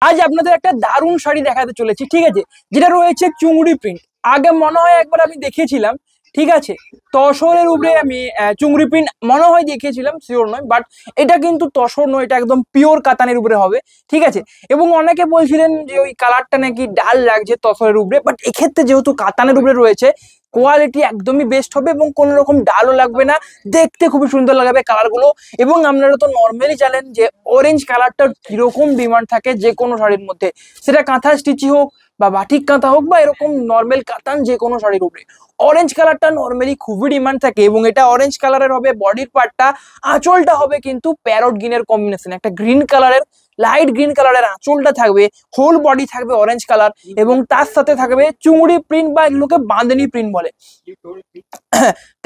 আজ আপনাদের একটা দারুণ শাড়ি দেখাতে চলেছি, ঠিক আছে, যেটা রয়েছে চুংড়ি প্রিন্ট। আগে মনে হয় একবার আমি দেখিয়েছিলাম, ঠিক আছে, তসরের উপরে আমি চুংড়ি প্রিন্ট মনে হয় দেখিয়েছিলাম, শিওর নয়, বাট এটা কিন্তু তসর নয়, এটা একদম পিওর কাতানের উপরে হবে, ঠিক আছে। এবং অনেকে বলছিলেন যে ওই কালারটা নাকি ডাল লাগছে তসরের উপরে, বাট এক্ষেত্রে যেহেতু কাতানের উপরে রয়েছে, কোয়ালিটি একদমই বেস্ট হবে এবং কোনো রকম ডালও লাগবে না, দেখতে খুবই সুন্দর লাগবে কালারগুলো। এবং আপনারা তো নর্মালি জানেন যে অরেঞ্জ কালারটার কিরকম ডিমান্ড থাকে যে কোনো শাড়ির মধ্যে, সেটা কাঁথা স্টিচি হোক বা বাটিক কাঁথা হোক বা এরকম নর্মাল কাতান যে কোনো শাড়ির উপরে অরেঞ্জ কালারটা নর্মালি খুবই ডিমান্ড থাকে। এবং এটা অরেঞ্জ কালারের হবে বডির পার্টটা, আঁচলটা হবে কিন্তু প্যারট গ্রিনের কম্বিনেশন, একটা গ্রিন কালারের লাইট গ্রিন কালারের আঁচলটা থাকবে, হোল বডি থাকবে অরেঞ্জ কালার এবং তার সাথে থাকবে চুংড়ি প্রিন্ট বা এগুলোকে বাঁধনি প্রিন্ট বলে।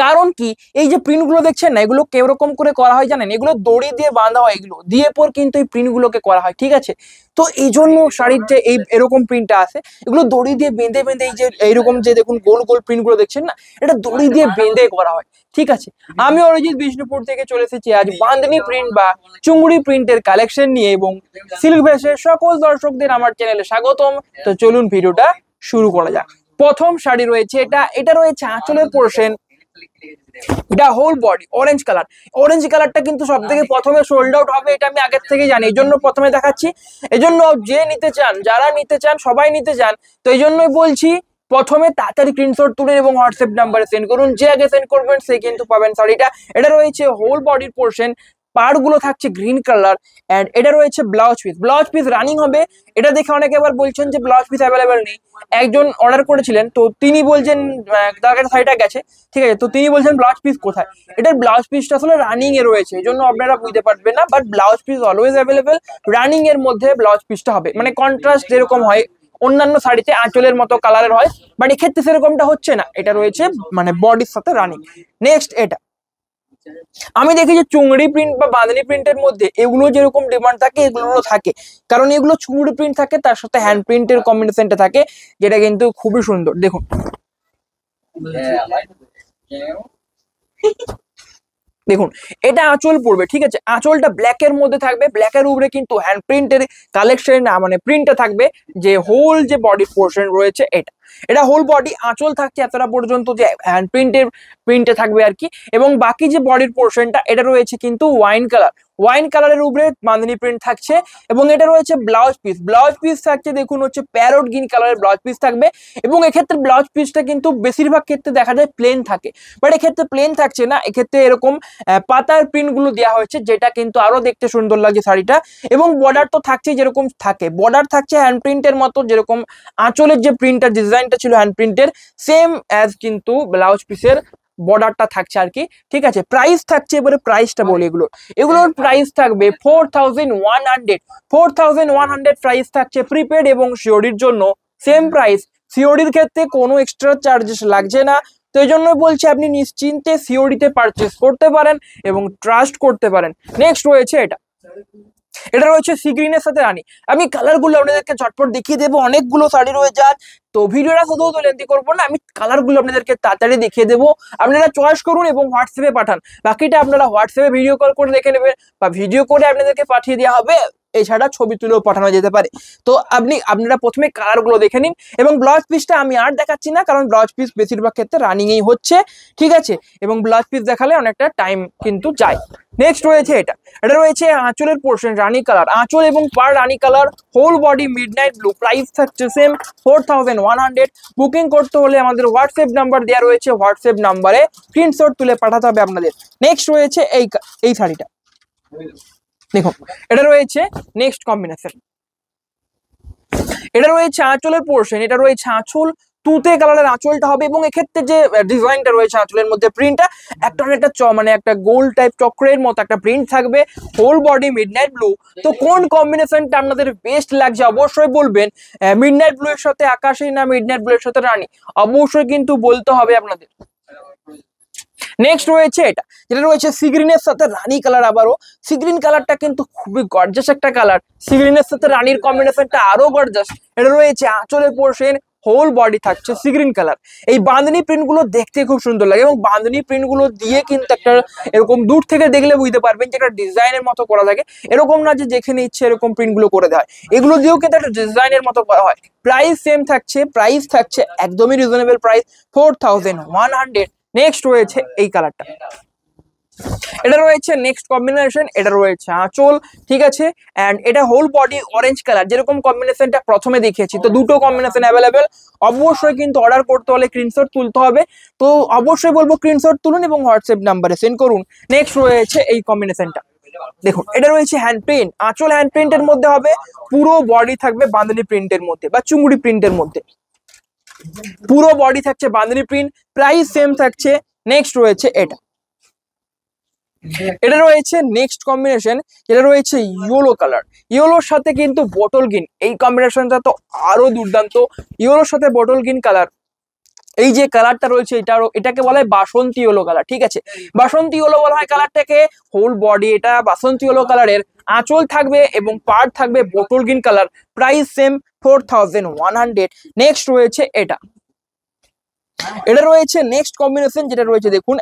কারণ কি, এই যে প্রিন্ট গুলো দেখছেন না, এগুলো কিরকম করে করা হয় জানেন? এগুলো দড়ি দিয়ে বাঁধা হয়, এগুলো দিয়ে পর কিন্তু এই প্রিন্ট গুলোকে করা হয়, ঠিক আছে। তো এই জন্য শাড়ির যে এই এরকম প্রিন্টটা আছে, এগুলো দড়ি দিয়ে বেঁধে বেঁধে এই যে এইরকম যে দেখুন গোল গোল প্রিন্ট গুলো দেখছেন না, এটা দড়ি দিয়ে বেঁধে করা হয়, ঠিক আছে। আমি অরিজিৎ বিষ্ণুপুর থেকে চলে এসেছি আজ বাঁধনি প্রিন্ট বা চুংড়ি প্রিন্টের কালেকশন নিয়ে, এবং সিল্ক ভেসের সকল দর্শকদের আমার চ্যানেলে স্বাগতম। তো চলুন ভিডিওটা শুরু করা যাক। প্রথম শাড়ি রয়েছে এটা রয়েছে আঁচলের পোর্শন, এটা whole body orange colour. Orange কালারটা কিন্তু সব থেকে প্রথমে সোল্ড আউট হবে, এটা আমি আগের থেকে জানি, এই জন্য প্রথমে দেখাচ্ছি। এই জন্য যে নিতে চান, যারা নিতে চান, সবাই নিতে চান, তো এই জন্যই বলছি প্রথমে তাড়াতাড়ি স্ক্রিনশট তুলে এবং হোয়াটসঅ্যাপ নাম্বারে সেন্ড করুন, যে আগে সেন্ড করবেন সে কিন্তু পাবেন শাড়িটা। এটা রয়েছে হোল বডির পোর্শন, পার্ট গুলো থাকছে গ্রিন কালার, এন্ড এটা রয়েছে ব্লাউজ পিস রানিং হবে। এটা দেখে অনেকে আবার বলছেন যে ব্লাউজ পিস অ্যাভেলেবেল নেই। একজন অর্ডার করেছিলেন, তো তিনি বলছেন তার কাছে শাড়িটা গেছে, ঠিক আছে, তো তিনি বলছেন ব্লাউজ পিস কোথায়। এটার ব্লাউজ পিসটা আসলে রানিং এ রয়েছে, এই জন্য আপনারা বুঝতে পারবেন না, but blouse piece always available. Running এর মধ্যে ব্লাউজ পিসটা হবে, মানে কন্ট্রাস্ট যেরকম হয় অন্যান্য শাড়িতে আঁচলের মতো কালারের হয়, বাট এক্ষেত্রে সেরকমটা হচ্ছে না, এটা রয়েছে মানে বডির সাথে রানিং। নেক্সট এটা আমি দেখি যে চুংড়ি প্রিন্ট বা বাঁধনি প্রিন্টের মধ্যে এগুলো যেরকম ডিমান্ড থাকে এগুলো থাকে, কারণ এগুলো চুংড়ি প্রিন্ট থাকে, তার সাথে হ্যান্ড প্রিন্টের কম্বিনেশনটা থাকে, যেটা কিন্তু খুবই সুন্দর। দেখুন দেখুন এটা আঁচল পড়বে, ঠিক আছে, আঁচলটা ব্ল্যাক এর মধ্যে থাকবে, ব্ল্যাকের উপরে কিন্তু হ্যান্ড প্রিন্টের কালেকশন মানে প্রিন্টটা থাকবে, যে হোল যে বডি পোর্শন রয়েছে এটা হোল বডি আঁচল থাকছে এতটা পর্যন্ত, যে হ্যান্ড প্রিন্টে থাকবে আর কি। এবং বাকি যে বডির পোর্শনটা এটা রয়েছে কিন্তু ওয়াইন কালারের উপরে বাঁধনি প্রিন্ট থাকছে। এবং এটা রয়েছে ব্লাউজ পিস থাকছে, দেখুন হচ্ছে প্যারট গ্রিন কালারের ব্লাউজ পিস থাকবে। এবং এক্ষেত্রে ব্লাউজ পিসটা কিন্তু বেশিরভাগ ক্ষেত্রে দেখা যায় প্লেন থাকে, বাট এক্ষেত্রে প্লেন থাকছে না, এক্ষেত্রে এরকম পাতার প্রিন্ট গুলো দেওয়া হয়েছে, যেটা কিন্তু আরো দেখতে সুন্দর লাগছে শাড়িটা। এবং বর্ডার তো থাকছে, যেরকম থাকে বর্ডার থাকছে হ্যান্ড প্রিন্টের মতো, যেরকম আঁচলের যে প্রিন্টটা ডিজাইনটা ছিল হ্যান্ড প্রিন্টের সেম অ্যাজ কিন্তু ব্লাউজ পিসের বর্ডারটা থাকছে আর কি, ঠিক আছে। প্রাইস থাকছে, এবারে প্রাইসটা বলি, এগুলোর প্রাইস থাকবে 4100 প্রাইস থাকছে প্রিপেড এবং সিওডির জন্য সেম প্রাইস। সিওডির ক্ষেত্রে কোনো এক্সট্রা চার্জেস লাগছে না, তো এই জন্য বলছি আপনি নিশ্চিন্তে সিওডিতে পারচেস করতে পারেন এবং ট্রাস্ট করতে পারেন। নেক্সট রয়েছে এটা রয়েছে সি গ্রিনের সাথে রানী। আমি কালারগুলো আপনাদেরকে ঝটপট দেখিয়ে দেবো, অনেকগুলো শাড়ি রয়েছে আজ, তো ভিডিওটা শুধু তো লেন্থি করবো না, আমি কালারগুলো আপনাদেরকে তাড়াতাড়ি দেখিয়ে দেবো, আপনারা চয়েস করুন এবং হোয়াটসঅ্যাপে পাঠান। বাকিটা আপনারা হোয়াটসঅ্যাপে ভিডিও কল করে দেখে নেবেন বা ভিডিও করে আপনাদেরকে পাঠিয়ে দেওয়া হবে, এছাড়া ছবি তুলেও পাঠানো যেতে পারে। তো আপনারা প্রথমে কালারগুলো দেখে নিন। এবং ব্লাউজ পিসটা আমি আর দেখাচ্ছি না, কারণ ব্লাউজ পিস বেশিরভাগ ক্ষেত্রে রানিং এই হচ্ছে, ঠিক আছে, এবং ব্লাউজ পিস দেখালে অনেকটা টাইম কিন্তু যায়। নেক্সট রয়েছে এটা রয়েছে আঁচলের পোর্শন রানী কালার, আঁচল এবং পার রানী colour, whole body midnight blue, price থাকছে সেম 4100। বুকিং করতে হলে আমাদের হোয়াটসঅ্যাপ নাম্বার দেওয়া রয়েছে, হোয়াটসঅ্যাপ নাম্বারে স্ক্রিনশট তুলে পাঠাতে হবে আপনাদের। নেক্সট রয়েছে এই শাড়িটা, দেখুন এটা রয়েছে নেক্সট কম্বিনেশন, এটা রয়েছে আঁচলের পোর্শন, এটা রয়েছে আঁচল, তুতে কালারের আঁচলটা হবে। এবং এক্ষেত্রে যে ডিজাইনটা রয়েছে আঁচলের মধ্যে প্রিন্টটা একটা মানে একটা গোল টাইপ চক্রের মতো একটা প্রিন্ট থাকবে, হোল বডি মিডনাইট ব্লু। তো কোন কম্বিনেশনটা আপনাদের বেস্ট লাগছে অবশ্যই বলবেন, মিডনাইট ব্লু এর সাথে আকাশী না মিডনাইট ব্লু এর সাথে রানী, অবশ্যই কিন্তু বলতে হবে আপনাদের। নেক্সট রয়েছে যেটা রয়েছে সি গ্রিনের সাথে রানী কালার। আবারও সি গ্রিন কালারটা কিন্তু খুবই গর্জাস একটা কালার, সি গ্রিনের সাথে রানীর কম্বিনেশনটা আরো গর্জাস। এটা রয়েছে আঁচলের পোর্শন, হোল বডি থাকছে সি গ্রিন কালার। এই বাঁধনি প্রিন্ট গুলো দেখতে খুব সুন্দর লাগে এবং বাঁধনি প্রিন্ট গুলো দিয়ে কিন্তু একটা এরকম দূর থেকে দেখলে বুঝতে পারবেন যে একটা ডিজাইনের মতো করা থাকে, এরকম না যে যেখানে ইচ্ছে এরকম প্রিন্ট গুলো করে দেয়, এগুলো দিয়েও কিন্তু একটা ডিজাইনের মতো করা হয়। প্রাইস সেম থাকছে, প্রাইস থাকছে একদমই রিজনেবল প্রাইস 4100। নেক্সট রয়েছে এই কালারটা, এটা রয়েছে নেক্সট কম্বিনেশন, এটা রয়েছে আঁচল, ঠিক আছে, এন্ড এটা হোল বডি অরেঞ্জ কালার, যেরকম কম্বিনেশনটা প্রথমে দেখিয়েছি। তো দুটো কম্বিনেশন অ্যাভেলেবেল, অবশ্যই কিন্তু অর্ডার করতে হলে স্ক্রিনশট তুলতে হবে। তো অবশ্যই বলবো স্ক্রিনশট তুলুন এবং হোয়াটসঅ্যাপ নাম্বারে সেন্ড করুন। নেক্সট রয়েছে এই কম্বিনেশনটা, দেখুন এটা রয়েছে হ্যান্ড প্রিন্ট, আঁচল হ্যান্ড প্রিন্টের মধ্যে হবে, পুরো বডি থাকবে বাঁধনি প্রিন্টের মধ্যে বা চুমুড়ি প্রিন্টের মধ্যে, পুরো বডি থাকছে বাঁধনি প্রিন্ট, প্রাইস সেম থাকছে। নেক্সট রয়েছে এটা, এটা রয়েছে নেক্সট কম্বিনেশন, যেটা রয়েছে ইয়েলো কালার, ইয়েলোর সাথে কিন্তু বটল গ্রিন, এই কম্বিনেশনটা তো আরো দুর্দান্ত। ইয়েলোর সাথে বটল গ্রিন কালার, এই যে কালারটা রয়েছে এটাকে বলা হয় বাসন্তী ইয়েলো কালার, ঠিক আছে, বাসন্তী ইয়েলো বলা হয় কালারটাকে। হোল বডি এটা বাসন্তী ইয়েলো কালারের, আঁচল থাকবে এবং পার্ট থাকবে bottle green colour, price same 4100। Next রয়েছে এটা, এটা রয়েছে নেক্সট কম্বিনেশন, যেটা রয়েছে দেখুন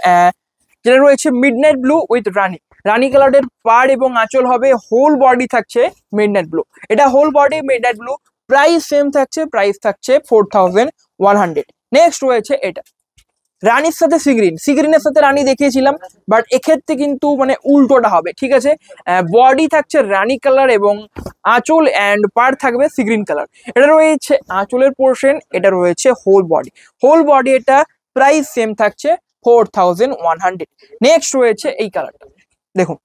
যেটা রয়েছে মিডনাইট ব্লু উইথ রানি, রানি কালারের পাড় এবং আঁচল হবে, হোল বডি থাকছে মিডনাইট ব্লু, এটা whole body midnight blue, price same থাকছে, প্রাইস থাকছে 4100। নেক্সট রয়েছে এটা, রানীর সাথে সিগ্রিন, সিগ্রিনের সাথে রানী দেখিয়েছিলাম, বাট এক্ষেত্রে কিন্তু মানে উল্টোটা হবে, ঠিক আছে, বডি থাকছে রানী কালার এবং আঁচল এন্ড পাড় থাকবে সিগ্রিন কালার। এটা রয়েছে আঁচলের পোর্শন, এটা রয়েছে হোল বডি, হোল বডি এটা, প্রাইস সেম থাকছে 4100। নেক্সট রয়েছে এই কালারটা, দেখুন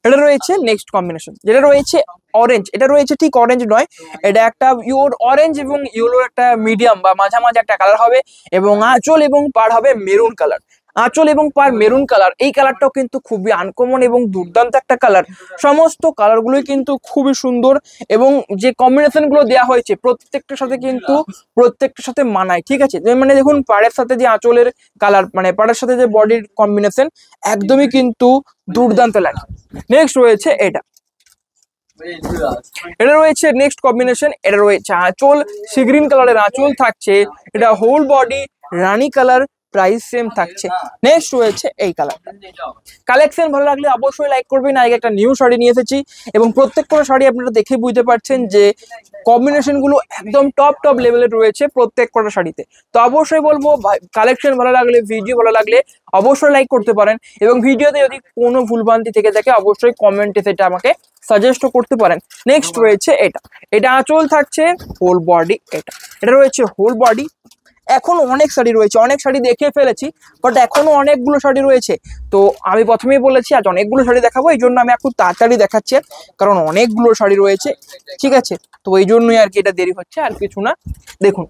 এটা রয়েছে নেক্সট কম্বিনেশন, যেটা রয়েছে অরেঞ্জ, এটা রয়েছে ঠিক অরেঞ্জ নয়, এটা একটা ইউর অরেঞ্জ এবং ইয়েলো একটা মিডিয়াম বা মাঝামাঝি একটা কালার হবে, এবং আঁচল এবং পাড় হবে মেরুন কালার, আঁচল এবং পাড় মেরুন কালার। এই কালারটাও কিন্তু খুবই আনকমন এবং দুর্দান্ত একটা কালার, সমস্ত কালারগুলোই কিন্তু খুবই সুন্দর এবং যে কম্বিনেশন গুলো দেওয়া হয়েছে প্রত্যেকটার সাথে কিন্তু প্রত্যেকটার সাথে মানায়, ঠিক আছে, মানে দেখুন পাড়ের সাথে যে আঁচলের কালার, মানে পাড়ের সাথে যে বডির কম্বিনেশন একদমই কিন্তু দুর্দান্ত লাগে। নেক্সট রয়েছে এটা, এটা রয়েছে নেক্সট কম্বিনেশন, এটা রয়েছে আঁচল, সি গ্রিন কালারের আঁচল থাকছে, এটা হোল বডি রানী কালার, প্রাইস সেম থাকছে। নেক্সট রয়েছে এই কালারটা, কালেকশন ভালো লাগলে অবশ্যই লাইক করবেন। আগে একটা নিউ শাড়ি নিয়ে এসেছি এবং প্রত্যেকটা শাড়ি আপনারা দেখে বুঝতে পারছেন যে কম্বিনেশন গুলো একদম টপ টপ লেভেলের রয়েছে প্রত্যেক কটা শাড়িতে। তো অবশ্যই বলবো কালেকশন ভালো লাগলে, ভিডিও ভালো লাগলে অবশ্যই লাইক করতে পারেন এবং ভিডিওতে যদি কোনো ভুলভ্রান্তি থেকে থাকে অবশ্যই কমেন্টে সেটা আমাকে সাজেস্ট করতে পারেন। নেক্সট রয়েছে এটা, এটা আঁচল থাকছে, হোল বডি এটা রয়েছে হোল বডি। এখনো অনেক শাড়ি রয়েছে, অনেক শাড়ি দেখে ফেলেছি, বাট এখনো অনেকগুলো শাড়ি রয়েছে। তো আমি প্রথমেই বলেছি আজ অনেকগুলো শাড়ি দেখাবো, এই জন্য আমি একটু তাড়াতাড়ি দেখাচ্ছি, কারণ অনেকগুলো শাড়ি রয়েছে, ঠিক আছে, তো এই জন্যই আর কি এটা দেরি হচ্ছে, আর কিছু না। দেখুন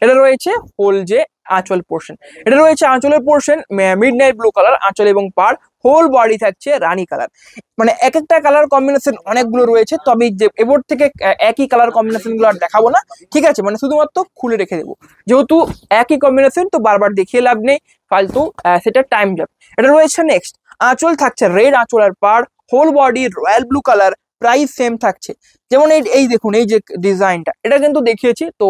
এটা রয়েছে হোল যে আঁচল পোর্শন, এটা রয়েছে আঁচলের পোর্শন মিডনাইট ব্লু কালার, আঁচল এবং পাড়, হোল বডি থাকছে রানী কালার। মানে এক একটা কালার কম্বিনেশন অনেকগুলো রয়েছে, তবে যে এবার থেকে একই কালার কম্বিনেশন গুলো আর দেখাবো না, ঠিক আছে, মানে শুধুমাত্র খুলে রেখে দেবো, যেহেতু একই কম্বিনেশন তো বারবার দেখিয়ে লাভ নেই, ফালতু সেটা টাইম যাবে। এটা রয়েছে নেক্সট, আঁচল থাকছে রেড আঁচল আর পাড়, whole body royal blue colour, price same থাকছে। যেমন এই দেখুন এই যে ডিজাইনটা, এটা কিন্তু দেখিয়েছি, তো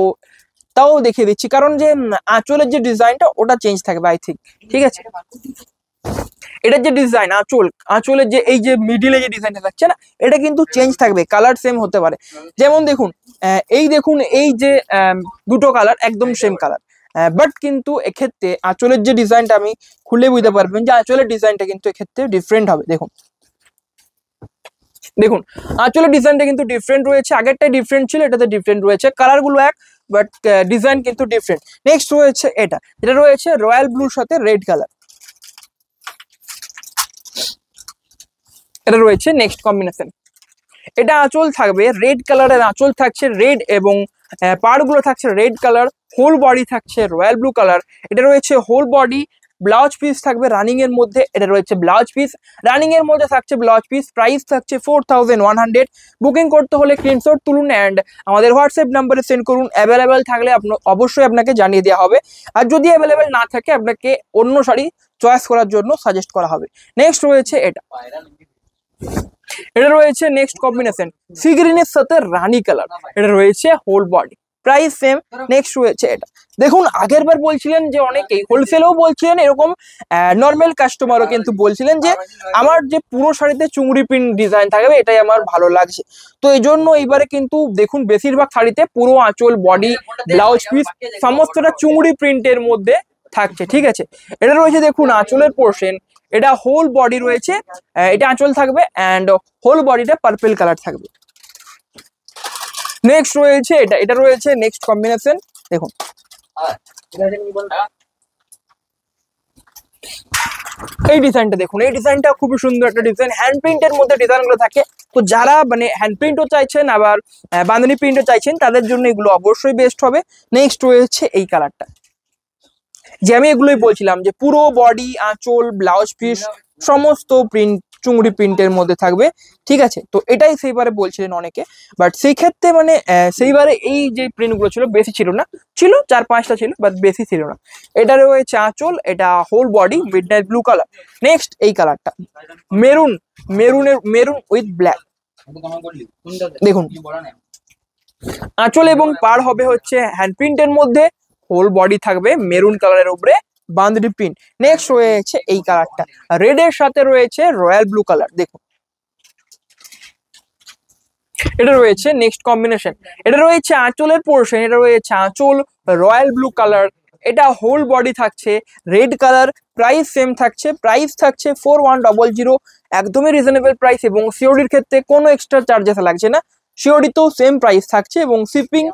তাও দেখিয়ে দিচ্ছি, কারণ যে আঁচলের যে ডিজাইনটা ওটা চেঞ্জ থাকবে আই থিঙ্ক, ঠিক আছে, এটার যে ডিজাইন আঁচলের যে এই যে মিডিলে যে ডিজাইনটা থাকছে না, এটা কিন্তু চেঞ্জ থাকবে, কালার সেম হতে পারে। যেমন দেখুন এই যে দুটো কালার একদম সেম কালার, বাট কিন্তু এক্ষেত্রে আঁচলের যে ডিজাইনটা আমি খুলে বুঝতে পারবেন যে আঁচলের ডিজাইনটা কিন্তু এক্ষেত্রে ডিফারেন্ট হবে। দেখুন দেখুন আঁচলের ডিজাইনটা কিন্তু ডিফারেন্ট রয়েছে, আগেরটা ডিফারেন্ট ছিল, এটাতে ডিফারেন্ট রয়েছে, কালার গুলো এক বাট ডিজাইন কিন্তু ডিফারেন্ট। নেক্সট রয়েছে এটা রয়েছে রয়্যাল ব্লুর সাথে রেড কালার, এটা রয়েছে নেক্সট কম্বিনেশন। এটা আঁচল থাকবে রেড কালারের, আঁচল থাকছে রেড এবং পাড়গুলো থাকছে রেড কালার, হোল বডি থাকছে রয়্যাল ব্লু কালার। এটা রয়েছে হোল বডি, ব্লাউজ পিস থাকবে রানিং এর মধ্যে, এটা রয়েছে ব্লাউজ পিস, রানিং এর মধ্যে থাকছে ব্লাউজ পিস, প্রাইস থাকছে 4100। বুকিং করতে হলে স্ক্রিনশট তুলুন অ্যান্ড আমাদের হোয়াটসঅ্যাপ নাম্বারে সেন্ড করুন। অ্যাভেলেবেল থাকলে অবশ্যই আপনাকে জানিয়ে দেওয়া হবে, আর যদি অ্যাভেলেবেল না থাকে আপনাকে অন্য শাড়ি চয়েস করার জন্য সাজেস্ট করা হবে। নেক্সট রয়েছে এটা রয়েছে নেক্সট কম্বিনেশন সি গ্রিনের সাথে রানী কালার, এটা রয়েছে whole body, price same. Next রয়েছে এটা, দেখুন আগের বার বলছিলেন যে অনেকেই হোলসেলেও বলছিলেন, এরকম নর্মাল কাস্টমারও কিন্তু বলছিলেন যে আমার যে পুরো শাড়িতে চুংড়ি প্রিন্ট ডিজাইন থাকবে এটাই আমার ভালো লাগছে। তো এই জন্য এইবারে কিন্তু দেখুন বেশিরভাগ শাড়িতে পুরো আঁচল, বডি, ব্লাউজ পিস সমস্তটা চুংড়ি প্রিন্টের মধ্যে থাকছে, ঠিক আছে। এটা রয়েছে দেখুন আঁচলের পোর্শন, এটা হোল বডি রয়েছে, এটা আঁচল থাকবে অ্যান্ড হোল বডিটা পার্পল কালার থাকবে। নেক্সট রয়েছে এটা, এটা রয়েছে নেক্সট কম্বিনেশন, দেখুন এই ডিজাইনটা দেখুন, এই ডিজাইনটা খুবই সুন্দর একটা ডিজাইন, হ্যান্ড প্রিন্টের মধ্যে ডিজাইনগুলো থাকে। তো যারা মানে হ্যান্ড প্রিন্টও চাইছেন আবার বাঁধানি প্রিন্টও চাইছেন তাদের জন্য এগুলো অবশ্যই বেস্ট হবে। নেক্সট রয়েছে এই কালারটা, যে আমি এগুলোই বলছিলাম যে পুরো বডি, আঁচল, ব্লাউজ পিস সমস্ত প্রিন্ট চুংড়ি প্রিন্টের মধ্যে থাকবে, ঠিক আছে। তো এটাই সেইবারে বলছিলেন অনেকে, বাট সেই ক্ষেত্রে মানে সেইবারে এই যে প্রিন্টগুলো ছিল বেশি ছিল না, ছিল 4-5টা ছিল বাট বেশি ছিল না। এটা রয়েছে আঁচল, এটা whole body midnight blue colour. Next এই কালারটা মেরুন, মেরুন উইথ ব্ল্যাক, দেখুন আঁচল এবং পাড় হবে হচ্ছে হ্যান্ড প্রিন্টের মধ্যে, হোল বডি থাকবে মেরুন কালারের উপরে বাঁধনি প্রিন্ট। নেক্সট রয়েছে এই কালারটা, রেড এর সাথে রয়েছে রয়্যাল ব্লু কালার, দেখুন এটা রয়েছে নেক্সট কম্বিনেশন। এটা রয়েছে আঁচলের পোর্শন, এটা রয়েছে আঁচল রয়্যাল ব্লু কালার, এটা হোল বডি থাকছে রেড কালার, প্রাইস সেম থাকছে, প্রাইস থাকছে 4100, একদমই রিজনেবল প্রাইস এবং সিওডির ক্ষেত্রে কোনো এক্সট্রা চার্জেস লাগছে না, সিওডি তো সেম প্রাইস থাকছে এবং shipping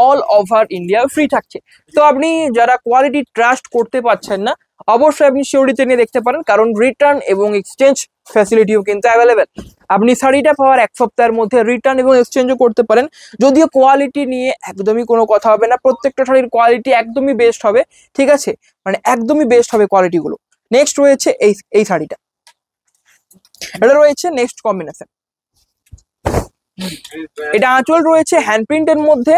all over India free থাকছে। তো আপনি যারা কোয়ালিটি ট্রাস্ট করতে পারছেন না অবশ্যই আপনি সিওডিতে নিয়ে দেখতে পারেন, কারণ রিটার্ন এবং এক্সচেঞ্জ ফ্যাসিলিটিও কিন্তু অ্যাভেলেবেল। আপনি শাড়িটা পাওয়ার 1 সপ্তাহের মধ্যে রিটার্ন এবং এক্সচেঞ্জও করতে পারেন, যদিও কোয়ালিটি নিয়ে একদমই কোনো কথা হবে না, প্রত্যেকটা শাড়ির কোয়ালিটি একদমই বেস্ট হবে, ঠিক আছে, মানে একদমই বেস্ট হবে কোয়ালিটিগুলো। নেক্সট রয়েছে এই শাড়িটা, এটা রয়েছে নেক্সট কম্বিনেশন, এটা আঁচল রয়েছে হ্যান্ড প্রিন্টের মধ্যে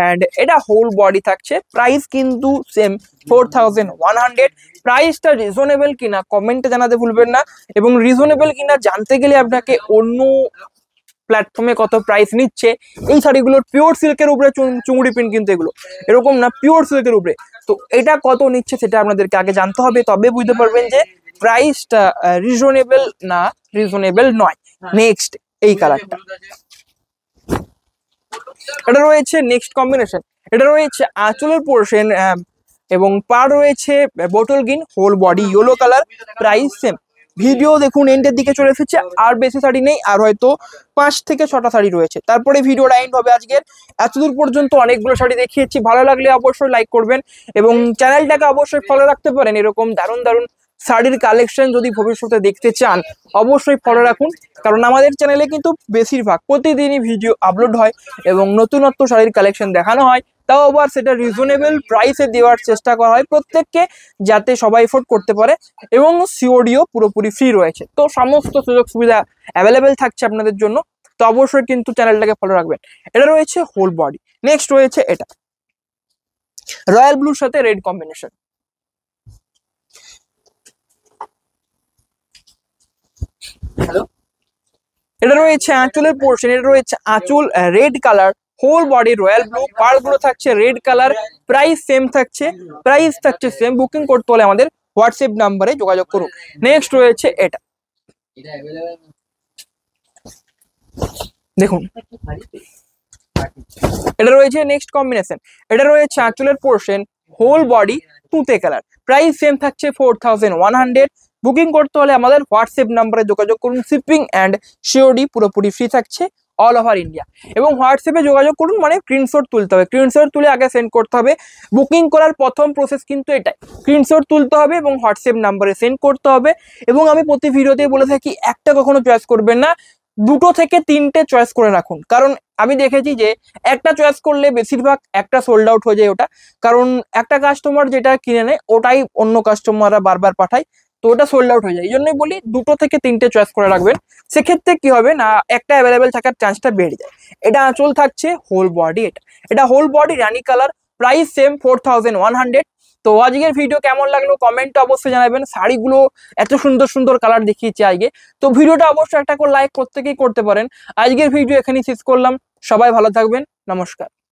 এন্ড এটা হোল বডি থাকছে, প্রাইস কিন্তু সেম 4100। প্রাইসটা রিজনেবল কিনা কমেন্টে জানাতে ভুলবেন না, এবং রিজনেবল কিনা জানতে গেলে আপনাকে অন্য প্ল্যাটফর্মে কত প্রাইস নিচ্ছে এই শাড়িগুলোর পিওর সিল্কের উপরে চুংড়ি প্রিন্ট, কিন্তু এগুলো এরকম না পিওর সিল্কের উপরে, তো এটা কত নিচ্ছে সেটা আপনাদেরকে আগে জানতে হবে, তবে বুঝতে পারবেন যে প্রাইসটা রিজনেবল না রিজনেবল নয়। নেক্সট এই কালারটা, এটা রয়েছে নেক্সট কম্বিনেশন, এটা রয়েছে আঁচলের পোর্শন এবং পাড় রয়েছে bottle green, whole body yellow colour, price same. Video দেখুন এন্ডের দিকে চলে এসেছে, আর বেশি শাড়ি নেই, আর হয়তো 5 থেকে 6টা শাড়ি রয়েছে, তারপরে ভিডিওটা এন্ড হবে আজকের। এতদূর পর্যন্ত অনেকগুলো শাড়ি দেখিয়েছি, ভালো লাগলে অবশ্যই লাইক করবেন এবং চ্যানেলটাকে অবশ্যই ফলো রাখতে পারেন, এরকম দারুণ দারুণ শাড়ির কালেকশন যদি ভবিষ্যতে দেখতে চান অবশ্যই ফলো রাখুন, কারণ আমাদের চ্যানেলে কিন্তু বেশিরভাগ প্রতিদিনই ভিডিও আপলোড হয় এবং নতুনত্ব শাড়ির কালেকশন দেখানো হয়, তাও আবার সেটা রিজনেবল প্রাইসে দেওয়ার চেষ্টা করা হয় প্রত্যেককে, যাতে সবাই এফোর্ড করতে পারে, এবং সিওডিও পুরোপুরি ফ্রি রয়েছে। তো সমস্ত সুযোগ সুবিধা অ্যাভেলেবেল থাকছে আপনাদের জন্য, তো অবশ্যই কিন্তু চ্যানেলটাকে ফলো রাখবেন। এটা রয়েছে হোল বডি। নেক্সট রয়েছে এটা রয়্যাল ব্লুর সাথে রেড কম্বিনেশন, এটা রয়েছে আঁচলের পোর্শন, এটা রয়েছে আঁচল red colour, whole body royal blue, পাড়গুলো থাকছে রেড কালার, প্রাইস সেম থাকছে, প্রাইস থাকছে সেম। বুকিং করতে হলে আমাদের হোয়াটসঅ্যাপ নাম্বারে যোগাযোগ করুন। নেক্সট রয়েছে এটা, দেখুন এটা রয়েছে নেক্সট কম্বিনেশন, এটা রয়েছে আঁচলের পোর্শন, হোল বডি তুঁতে কালার, প্রাইস সেম থাকছে 4100। বুকিং করতে হলে আমাদের হোয়াটসঅ্যাপ নাম্বারে যোগাযোগ করুন, শিপিং অ্যান্ড সিওডি পুরোপুরি ফ্রি থাকছে অল ওভার ইন্ডিয়া। এবং হোয়াটসঅ্যাপে যোগাযোগ করুন মানে স্ক্রিনশট তুলতে হবে, স্ক্রিনশট তুলে আগে সেন্ড করতে হবে। বুকিং করার প্রথম প্রসেস কিন্তু এটাই, স্ক্রিনশট তুলতে হবে এবং হোয়াটসঅ্যাপ নাম্বারে সেন্ড করতে হবে। এবং আমি প্রতি ভিডিওতে বলে থাকি একটা কখনো চয়েস করবেন না, 2 থেকে 3টে চয়েস করে রাখুন, কারণ আমি দেখেছি যে একটা চয়েস করলে বেশিরভাগ একটা সোল্ড আউট হয়ে যায় ওটা, কারণ একটা কাস্টমার যেটা কিনে নেয় ওটাই অন্য কাস্টমাররা বারবার পাঠায়, তো ওটা সোল্ড আউট হয়ে যায়। এই জন্যই বলি 2 থেকে 3টে চয়েস করে রাখবেন, সেক্ষেত্রে কি হবে না একটা অ্যাভেলেবেল থাকার চান্সটা বেড়ে যায়। এটা আঁচল থাকছে হোল বডি, এটা হোল বডি রানী কালার, প্রাইস সেম 4100। তো আজকের ভিডিও কেমন লাগলো কমেন্টে অবশ্যই জানাবেন। শাড়িগুলো এত সুন্দর সুন্দর কালার দেখিয়েছি আজকে, তো ভিডিওটা অবশ্যই একটা করে লাইক প্রত্যেকেই করতে পারেন। আজকের ভিডিও এখানেই শেষ করলাম, সবাই ভালো থাকবেন, নমস্কার।